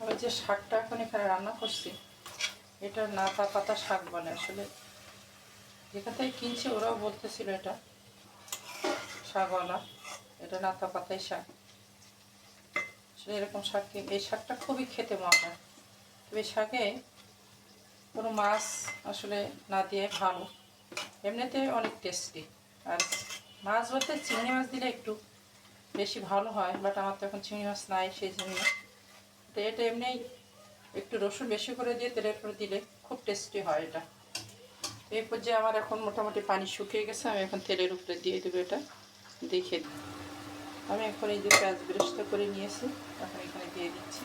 ওই যে শাকটা এখন এখানে রান্না করছি, এটা নাতা পাতা শাক বলে। আসলে যেখান থেকে কিনছে ওরাও বলতেছিল এটা শাকওয়ালা, এটা নাতা পাতাই শাক। আসলে এরকম শাক, এই শাকটা খুবই খেতে মজা। তবে শাকে কোনো মাছ আসলে না দিয়ে ভালো, এমনিতে অনেক টেস্টি। আর মাছ বলতে চিংড়ি মাছ দিলে একটু বেশি ভালো হয়, বাট আমার তো এখন চিংড়ি মাছ নাই, সেই জন্য। তো এটা এমনি একটু রসুন বেশি করে দিয়ে তেলের উপরে দিলে খুব টেস্টি হয় এটা। এই পর্যায়ে আমার এখন মোটামুটি পানি শুকিয়ে গেছে, আমি এখন তেলের উপরে দিয়ে দেবো এটা। দেখে আমি এখন এই যে পেঁয়াজ বেরেস্তা করে নিয়েছি, এখন এখানে দিয়ে দিচ্ছি।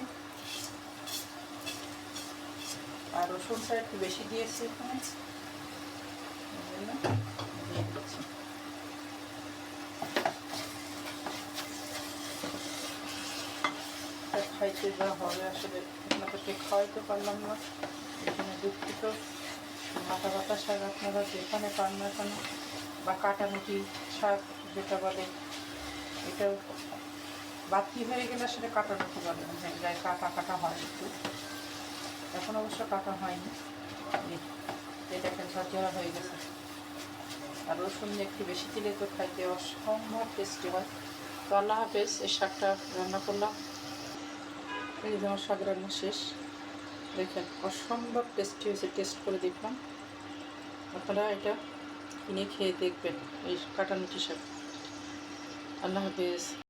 আর রসুনটা একটু বেশি দিয়েছি এখানে, দিয়ে দিচ্ছি। খাইতে যা হবে আসলে আপনাদেরকে খাওয়াইতে পারলাম না, এখানে দুঃখিত। মাথা ব্যথা শাক আপনারা যেখানে পান না কেন, বা কাটামুটি শাক যেটা বলে, এটাও বাতি হয়ে গেলে আসলে কাটামুটি বলে, গায়ে কাটা কাটা হয় একটু। এখন অবশ্য কাটা হয়নি, এটা একটা ঝরঝরা হয়ে গেছে। আর রসুন একটু বেশি দিলে তো খাইতে অসম্ভব টেস্টি হয়। তো আল্লাহ হাফেজ। এই শাকটা রান্না করলাম, এই যে আমার শাক রান্না শেষ। দেখেন অসম্ভব টেস্টি হয়েছে, টেস্ট করে দেখলাম। আপনারা এটা কিনে খেয়ে দেখবেন এই কাটামুটি শাক। আল্লাহ হাফেজ।